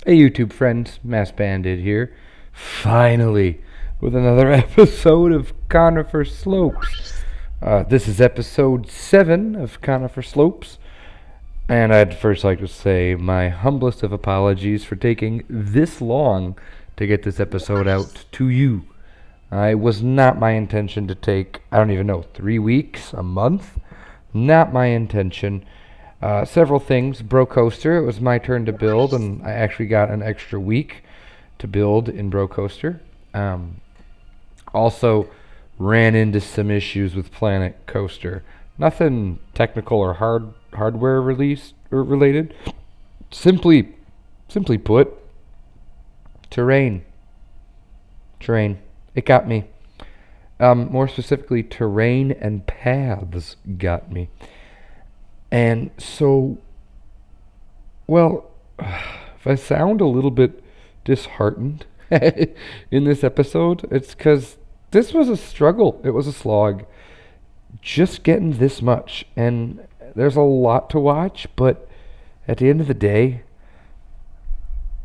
Hey YouTube friends, Mass Bandit here. Finally, with another episode of Conifer Slopes. This is episode 7 of Conifer Slopes. And I'd first like to say my humblest of apologies for taking this long to get this episode out to you. It was not my intention to take, 3 weeks, a month. Not my intention. Several things. Bro Coaster, it was my turn to build, and I actually got an extra week to build in Bro Coaster. Also ran into some issues with Planet Coaster. Nothing technical or hardware related. Simply put, terrain. It got me. More specifically, terrain and paths got me. And so, if I sound a little bit disheartened in this episode, it's because this was a struggle. It was a slog. Just getting this much. And there's a lot to watch, but at the end of the day,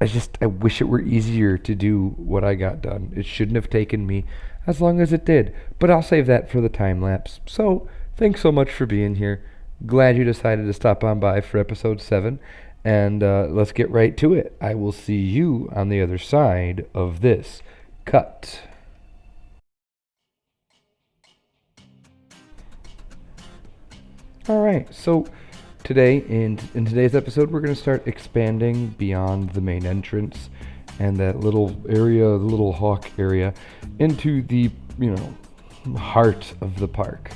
I wish it were easier to do what I got done. It shouldn't have taken me as long as it did. But I'll save that for the time lapse. So, thanks so much for being here. Glad you decided to stop on by for episode 7, and let's get right to it. I will see you on the other side of this cut. Alright, so today, in today's episode, we're going to start expanding beyond the main entrance and that little area, the little hawk area, into the, heart of the park.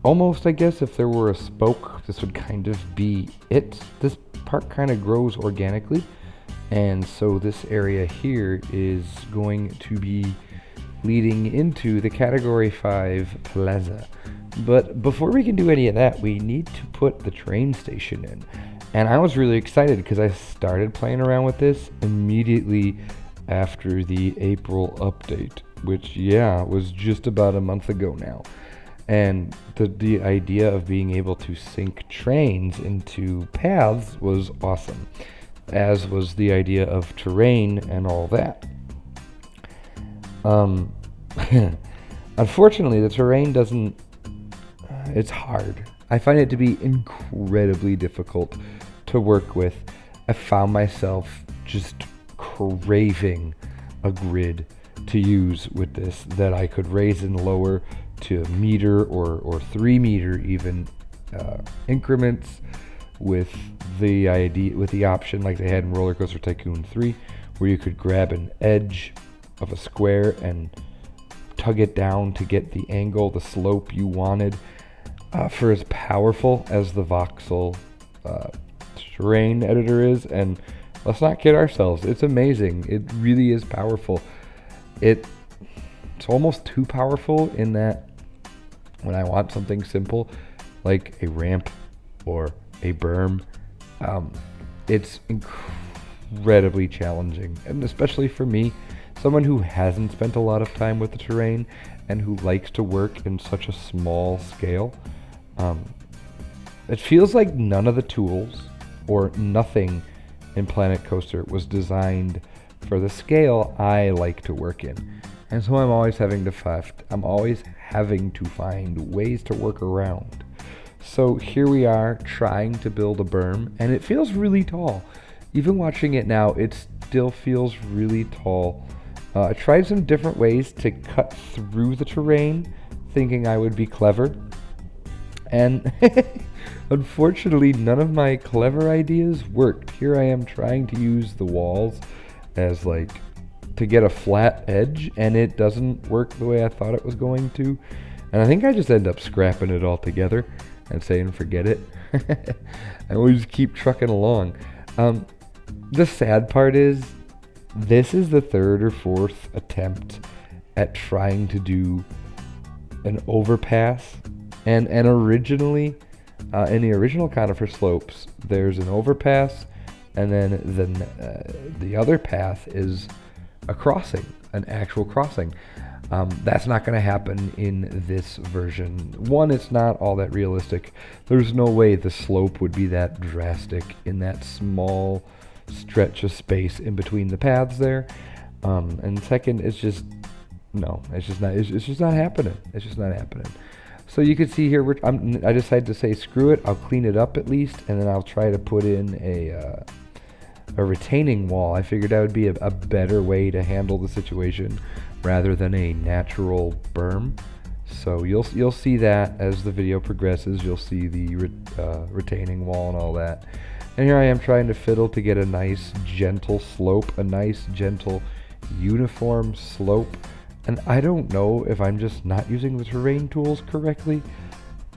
Almost, I guess, if there were a spoke, this would kind of be it. This park kind of grows organically, and so this area here is going to be leading into the Category 5 Plaza. But before we can do any of that, we need to put the train station in. And I was really excited because I started playing around with this immediately after the April update, which, was just about a month ago now. And the idea of being able to sync trains into paths was awesome, as was the idea of terrain and all that. Unfortunately, the terrain doesn't... it's hard. I find it to be incredibly difficult to work with. I found myself just craving a grid to use with this that I could raise and lower to meter or 3 meter even increments with the option like they had in Roller Coaster Tycoon 3, where you could grab an edge of a square and tug it down to get the angle, the slope you wanted. For as powerful as the voxel terrain editor is, and let's not kid ourselves, it's amazing. It really is powerful. It's almost too powerful in that when I want something simple, like a ramp or a berm, it's incredibly challenging. And especially for me, someone who hasn't spent a lot of time with the terrain and who likes to work in such a small scale, it feels like none of the tools or nothing in Planet Coaster was designed for the scale I like to work in. And so I'm always having to find ways to work around. So here we are trying to build a berm, and it feels really tall. Even watching it now, it still feels really tall. I tried some different ways to cut through the terrain, thinking I would be clever. And unfortunately, none of my clever ideas worked. Here I am trying to use the walls as to get a flat edge, and it doesn't work the way I thought it was going to. And I think I just end up scrapping it all together and saying forget it. And we just keep trucking along. The sad part is this is the 3rd or 4th attempt at trying to do an overpass. And originally, in the original Conifer Slopes, there's an overpass, and then the other path is a crossing, an actual crossing. That's not going to happen in this version. One, it's not all that realistic. There's no way the slope would be that drastic in that small stretch of space in between the paths there. And second, it's just not happening. It's just not happening. So you can see here, I decided to say screw it. I'll clean it up at least, and then I'll try to put in a retaining wall. I figured that would be a better way to handle the situation rather than a natural berm. So you'll see that as the video progresses. You'll see the retaining wall and all that. And here I am trying to fiddle to get a nice gentle slope, a nice gentle uniform slope. And I don't know if I'm just not using the terrain tools correctly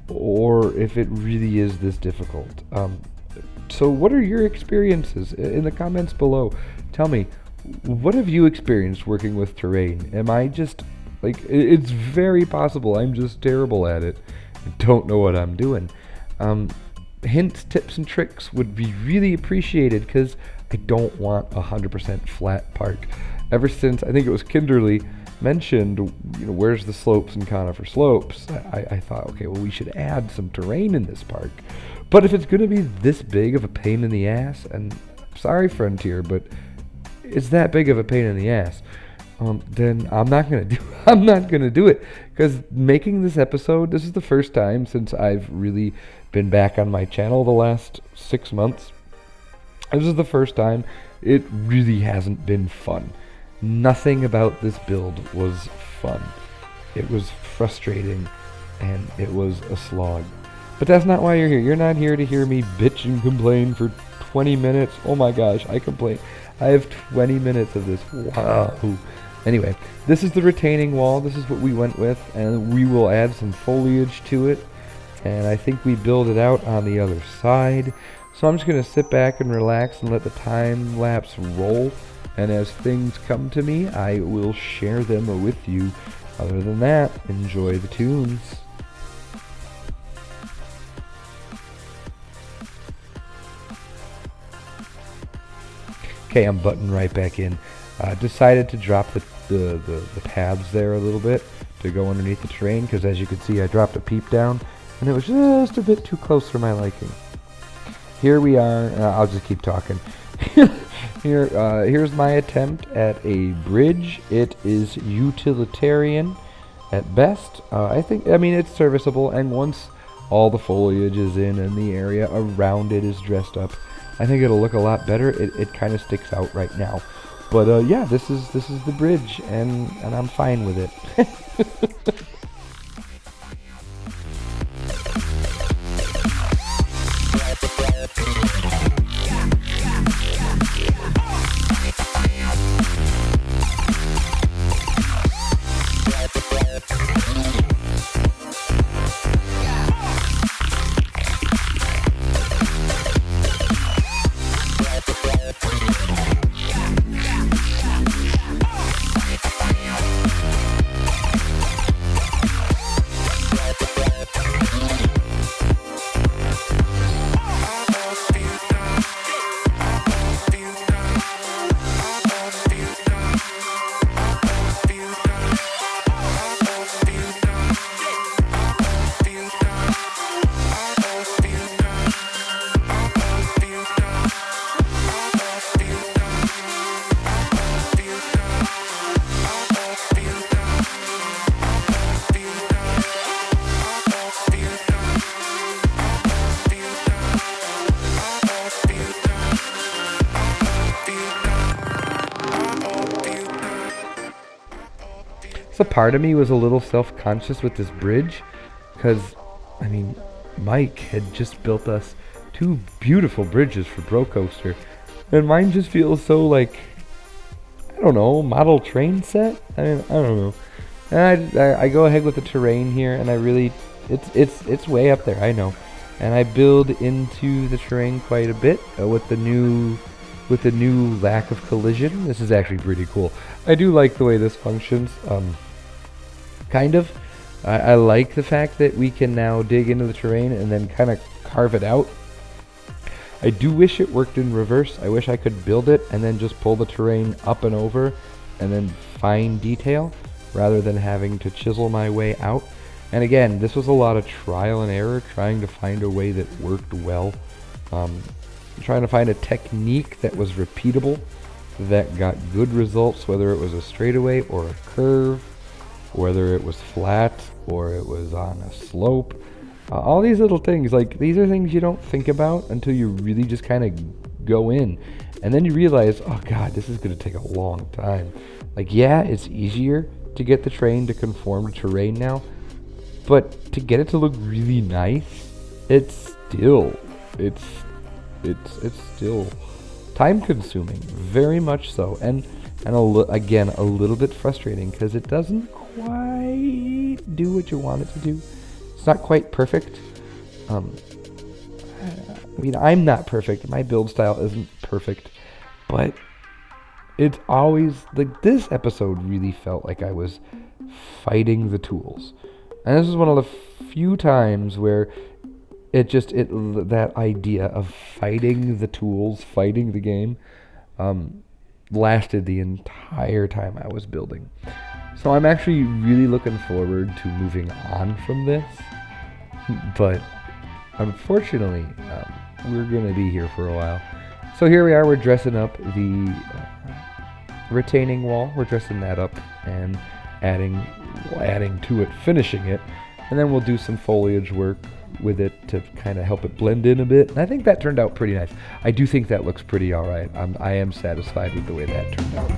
or if it really is this difficult. So what are your experiences? In the comments below, tell me, what have you experienced working with terrain? Am I just, like, it's very possible I'm just terrible at it. I don't know what I'm doing. Hints, tips, and tricks would be really appreciated because I don't want 100% flat park. Ever since, I think it was Kinderly mentioned, where's the slopes in Conifer slopes, I thought, okay, well, we should add some terrain in this park. But if it's going to be this big of a pain in the ass, and sorry Frontier, but it's that big of a pain in the ass, then I'm not going to do it, because making this episode, this is the first time since I've really been back on my channel the last 6 months. This is the first time it really hasn't been fun. Nothing about this build was fun. It was frustrating, and it was a slog. But that's not why you're here. You're not here to hear me bitch and complain for 20 minutes. Oh my gosh, I complain. I have 20 minutes of this. Wow. Anyway, this is the retaining wall. This is what we went with, and we will add some foliage to it. And I think we build it out on the other side. So I'm just going to sit back and relax and let the time lapse roll. And as things come to me, I will share them with you. Other than that, enjoy the tunes. Okay, I'm butting right back in. Decided to drop the paths there a little bit to go underneath the terrain, because as you can see, I dropped a peep down, and it was just a bit too close for my liking. Here we are. I'll just keep talking. Here's my attempt at a bridge. It is utilitarian at best. I mean, it's serviceable, and once all the foliage is in and the area around it is dressed up, I think it'll look a lot better. It kind of sticks out right now. But yeah, this is the bridge, and I'm fine with it. So part of me was a little self-conscious with this bridge, because, I mean, Mike had just built us 2 beautiful bridges for Bro Coaster, and mine just feels so, like, I don't know, model train set? I mean, I don't know. And I go ahead with the terrain here, and I really, it's way up there, I know. And I build into the terrain quite a bit with the new lack of collision. This is actually pretty cool. I do like the way this functions. Kind of. I like the fact that we can now dig into the terrain and then kind of carve it out. I do wish it worked in reverse. I wish I could build it and then just pull the terrain up and over and then fine detail rather than having to chisel my way out. And again, this was a lot of trial and error, trying to find a way that worked well. trying to find a technique that was repeatable, that got good results, whether it was a straightaway or a curve, whether it was flat or it was on a slope. All these little things, like, these are things you don't think about until you really just kind of go in. And then you realize, oh God, this is going to take a long time. Like, yeah, it's easier to get the train to conform to terrain now, but to get it to look really nice, it's still time consuming, very much so, and again, a little bit frustrating because it doesn't quite do what you want it to do. It's not quite perfect. I mean, I'm not perfect. My build style isn't perfect, but it's always like, this episode really felt like I was fighting the tools, and this is one of the few times where that idea of fighting the tools, fighting the game, lasted the entire time I was building. So I'm actually really looking forward to moving on from this, but unfortunately, we're going to be here for a while. So here we are, we're dressing up the retaining wall, we're dressing that up and adding to it, finishing it, and then we'll do some foliage work with it to kind of help it blend in a bit. And I think that turned out pretty nice. I do think that looks pretty alright. I am satisfied with the way that turned out.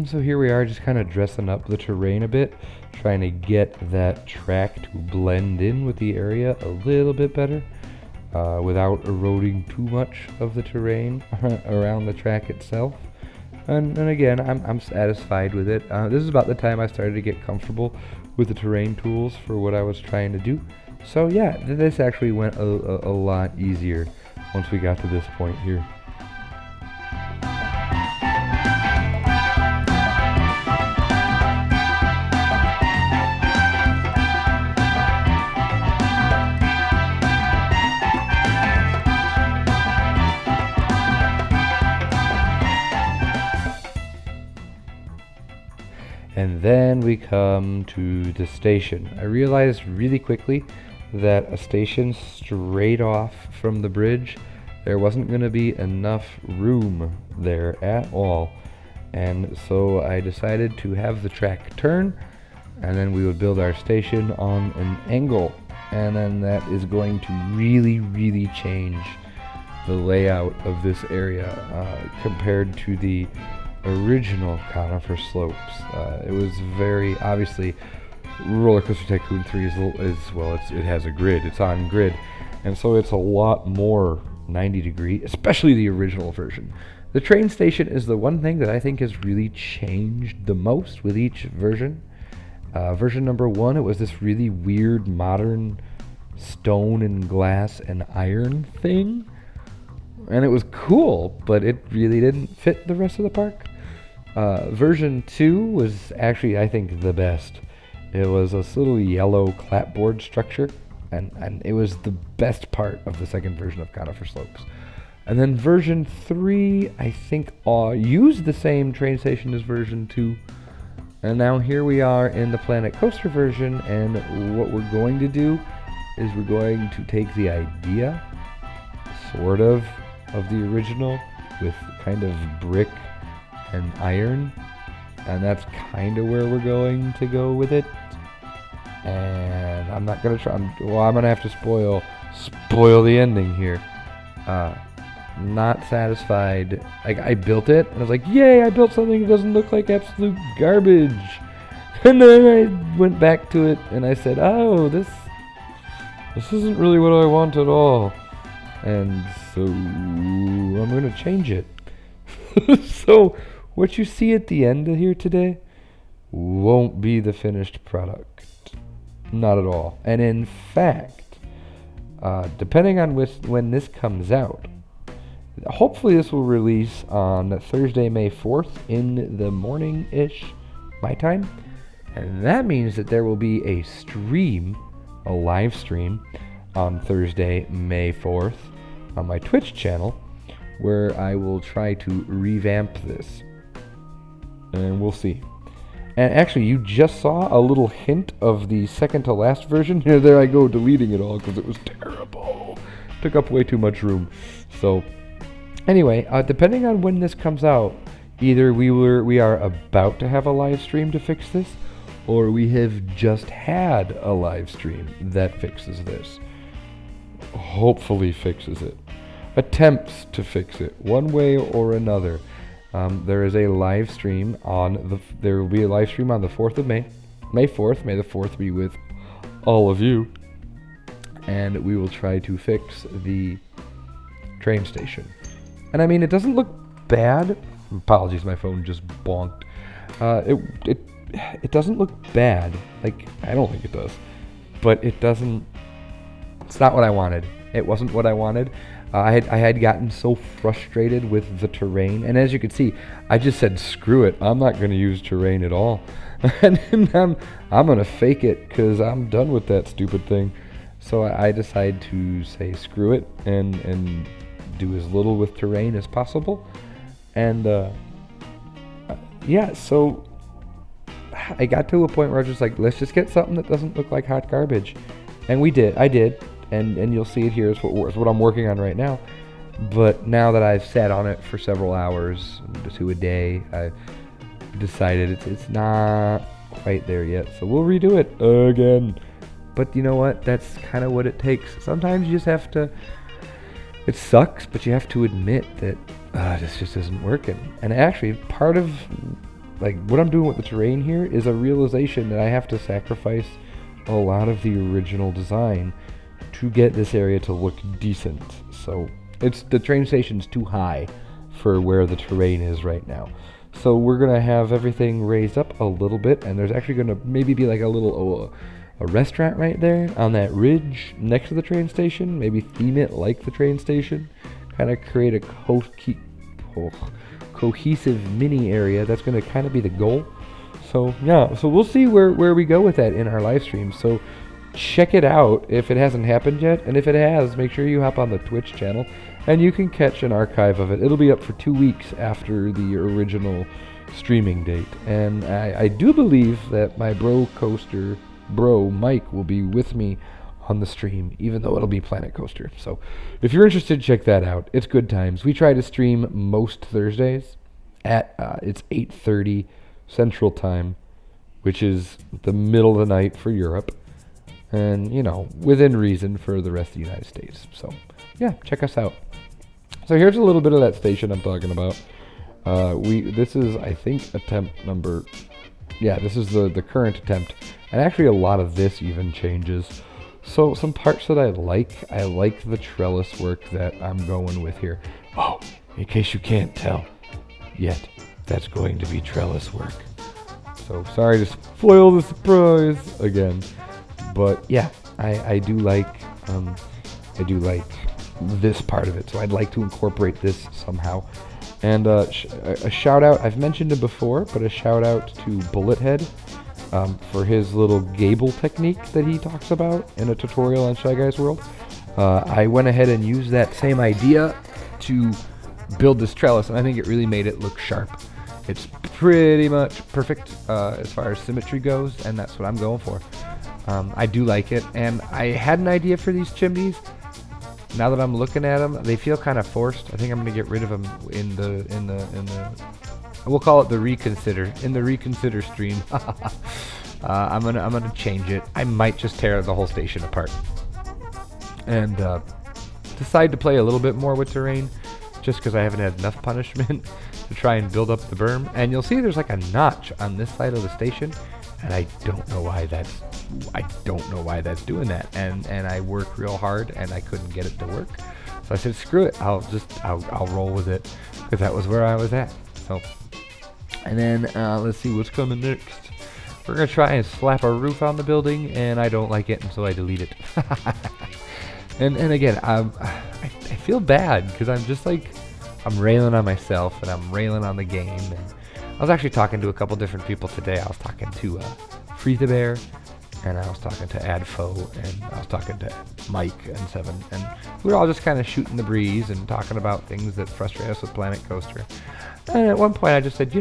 So here we are, just kind of dressing up the terrain a bit, trying to get that track to blend in with the area a little bit better, without eroding too much of the terrain around the track itself. And again, I'm satisfied with it. This is about the time I started to get comfortable with the terrain tools for what I was trying to do. So yeah, this actually went a lot easier once we got to this point here. And then we come to the station. I realized really quickly that a station straight off from the bridge, there wasn't going to be enough room there at all. And so I decided to have the track turn, and then we would build our station on an angle. And then that is going to really, really change the layout of this area compared to the original Conifer slopes. It was very obviously Roller Coaster Tycoon 3 is well, it has a grid, it's on grid, and so it's a lot more 90 degree, especially the original version. The train station is the one thing that I think has really changed the most with each version. Version number 1, it was this really weird modern stone and glass and iron thing, and it was cool, but it really didn't fit the rest of the park. Version 2 was actually, I think, the best. It was this little yellow clapboard structure, and it was the best part of the second version of Conifer Slopes. And then version 3, I think, used the same train station as version 2, And now here we are in the Planet Coaster version, and what we're going to do is we're going to take the idea, sort of the original, with kind of brick and iron, and that's kind of where we're going to go with it. And I'm not gonna try. I'm gonna have to spoil the ending here. Not satisfied. Like, I built it, and I was like, "Yay! I built something that doesn't look like absolute garbage." And then I went back to it, and I said, "Oh, this isn't really what I want at all." And so I'm gonna change it. So what you see at the end of here today won't be the finished product. Not at all. And in fact, depending on when this comes out, hopefully this will release on Thursday, May 4th in the morning-ish, my time. And that means that there will be a live stream, on Thursday, May 4th on my Twitch channel, where I will try to revamp this. And we'll see. And actually, you just saw a little hint of the second to last version. Here, there I go, deleting it all because it was terrible. Took up way too much room. So, anyway, depending on when this comes out, either we are about to have a live stream to fix this, or we have just had a live stream that fixes this. Hopefully fixes it. Attempts to fix it, one way or another. There is a live stream there will be a live stream on the 4th of May. May 4th. May the 4th be with all of you. And we will try to fix the train station. And I mean, it doesn't look bad. Apologies, my phone just bonked. It doesn't look bad. Like, I don't think it does. But it's not what I wanted. It wasn't what I wanted. I had gotten so frustrated with the terrain, and as you can see, I just said, screw it, I'm not going to use terrain at all. And I'm going to fake it, because I'm done with that stupid thing. So I decided to say screw it, and do as little with terrain as possible. And yeah, so I got to a point where I was just like, let's just get something that doesn't look like hot garbage. And I did. And you'll see it here is what I'm working on right now. But now that I've sat on it for several hours to a day, I decided it's not quite there yet. So we'll redo it again. But you know what? That's kind of what it takes. Sometimes you just have to... It sucks, but you have to admit that this just isn't working. And actually, part of like what I'm doing with the terrain here is a realization that I have to sacrifice a lot of the original design to get this area to look decent. So the train station's too high for where the terrain is right now. So we're gonna have everything raised up a little bit, and there's actually gonna maybe be like a little a restaurant right there on that ridge next to the train station. Maybe theme it like the train station, kind of create a cohesive mini area. That's gonna kind of be the goal. So yeah, so we'll see where we go with that in our live stream. So check it out if it hasn't happened yet, and if it has, make sure you hop on the Twitch channel and you can catch an archive of it. It'll be up for 2 weeks after the original streaming date, and I do believe that my bro Mike will be with me on the stream, even though it'll be Planet Coaster. So if you're interested, check that out. It's good times. We try to stream most Thursdays at it's 8:30 Central Time, which is the middle of the night for Europe. And, you know, within reason for the rest of the United States. So, yeah, check us out. So here's a little bit of that station I'm talking about. This is, I think, attempt number... Yeah, this is the current attempt. And actually a lot of this even changes. So some parts that I like the trellis work that I'm going with here. Oh, in case you can't tell yet, that's going to be trellis work. So sorry to spoil the surprise again. But yeah, I do like this part of it, so I'd like to incorporate this somehow. And a shout out, I've mentioned it before, but a shout out to Bullethead for his little gable technique that he talks about in a tutorial on Shy Guys World. I went ahead and used that same idea to build this trellis, and I think it really made it look sharp. It's pretty much perfect as far as symmetry goes, and that's what I'm going for. I do like it, and I had an idea for these chimneys. Now that I'm looking at them, they feel kind of forced. I think I'm gonna get rid of them in the we'll call it the reconsider, in the reconsider stream. I'm gonna change it. I might just tear the whole station apart and decide to play a little bit more with terrain, just because I haven't had enough punishment to try and build up the berm. And you'll see there's like a notch on this side of the station, and I don't know why that's doing that. And I work real hard, and I couldn't get it to work. So I said, screw it. I'll roll with it, because that was where I was at. So, and then let's see what's coming next. We're gonna try and slap a roof on the building, and I don't like it, and so I delete it. and again, I feel bad because I'm just like, I'm railing on myself and I'm railing on the game. And I was actually talking to a couple different people today. I was talking to Free the Bear, and I was talking to Adfo, and I was talking to Mike and Seven, and we were all just kind of shooting the breeze and talking about things that frustrate us with Planet Coaster. And at one point I just said,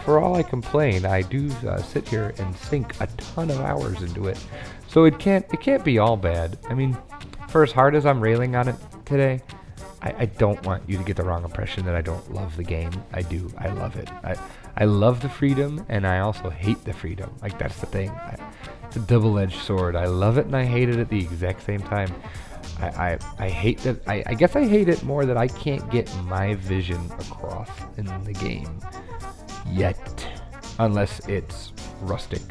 for all I complain, I do sit here and sink a ton of hours into it. So it can't be all bad. I mean, for as hard as I'm railing on it today, I don't want you to get the wrong impression that I don't love the game. I do. I love it. I love the freedom, and I also hate the freedom. Like, that's the thing. It's a double-edged sword. I love it and I hate it at the exact same time. I hate that. I guess I hate it more that I can't get my vision across in the game yet, unless it's rustic,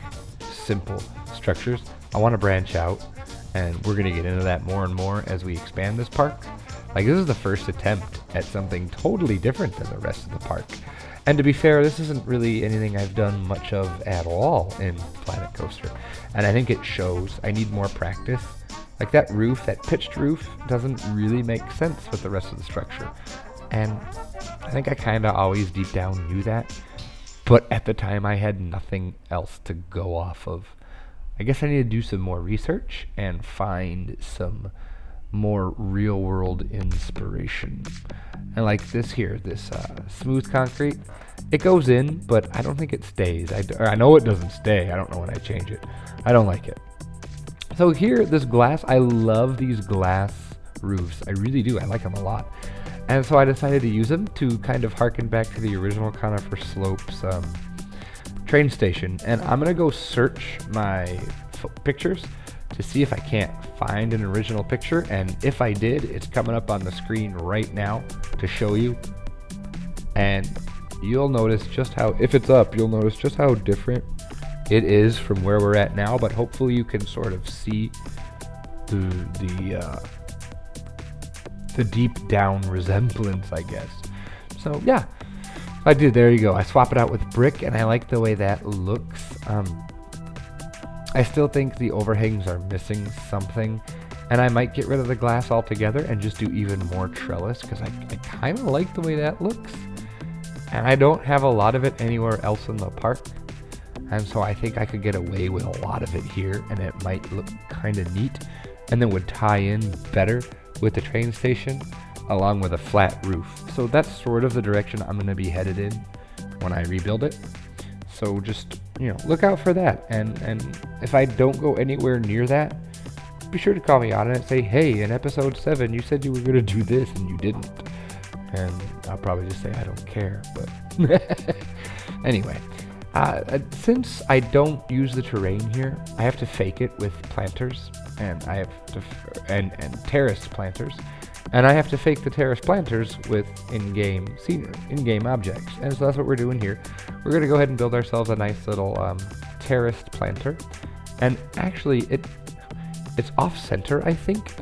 simple structures. I want to branch out, and we're going to get into that more and more as we expand this park. Like, this is the first attempt at something totally different than the rest of the park. And to be fair, this isn't really anything I've done much of at all in Planet Coaster. And I think it shows. I need more practice. Like, that roof, that pitched roof, doesn't really make sense with the rest of the structure. And I think I kind of always deep down knew that. But at the time, I had nothing else to go off of. I guess I need to do some more research and find some more real-world inspiration. And like this here, this smooth concrete, it goes in, but I don't think it stays. I know it doesn't stay. I don't know when I change it. I don't like it. So here, this glass, I love these glass roofs. I really do. I like them a lot. And so I decided to use them to kind of harken back to the original Conifer Slopes train station. And I'm going to go search my pictures to see if I can't find an original picture. And if I did, it's coming up on the screen right now to show you. And you'll notice just how, if it's up, you'll notice just how different it is from where we're at now. But hopefully you can sort of see the deep down resemblance, I guess. So yeah, I did. There you go. I swap it out with brick, and I like the way that looks. I still think the overhangs are missing something, and I might get rid of the glass altogether and just do even more trellis, because I kind of like the way that looks. And I don't have a lot of it anywhere else in the park, and so I think I could get away with a lot of it here, and it might look kind of neat, and then would tie in better with the train station along with a flat roof. So that's sort of the direction I'm going to be headed in when I rebuild it. So just, look out for that. And if I don't go anywhere near that, be sure to call me on it and say, hey, in episode 7 you said you were going to do this and you didn't. And I'll probably just say I don't care. But anyway, since I don't use the terrain here, I have to fake it with planters, and I have to and terraced planters, and I have to fake the terraced planters with in-game scenery, in-game objects. And so that's what we're doing here. We're going to go ahead and build ourselves a nice little terraced planter, and actually it's off-center, I think,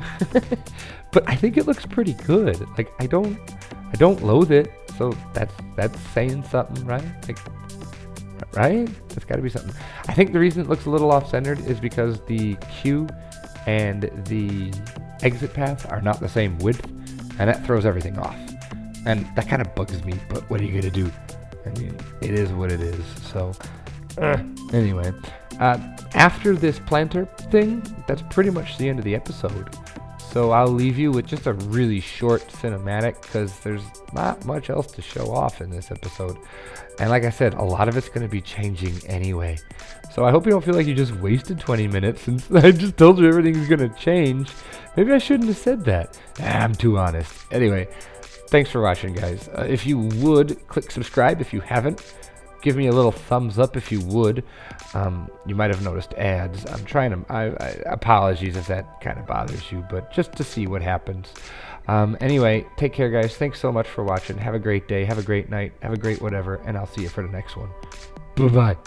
but I think it looks pretty good. Like, I don't loathe it, so that's saying something, right? Like, right? That's got to be something. I think the reason it looks a little off-centered is because the queue and the exit paths are not the same width, and that throws everything off. And that kind of bugs me, but what are you going to do? I mean, it is what it is. So, anyway, after this planter thing, that's pretty much the end of the episode. So I'll leave you with just a really short cinematic because there's not much else to show off in this episode. And like I said, a lot of it's going to be changing anyway. So I hope you don't feel like you just wasted 20 minutes since I just told you everything's going to change. Maybe I shouldn't have said that. I'm too honest. Anyway, thanks for watching, guys. If you would, click subscribe if you haven't. Give me a little thumbs up if you would. You might have noticed ads. I'm trying to... apologies if that kind of bothers you, but just to see what happens. Anyway, take care, guys. Thanks so much for watching. Have a great day. Have a great night. Have a great whatever. And I'll see you for the next one. Bye-bye.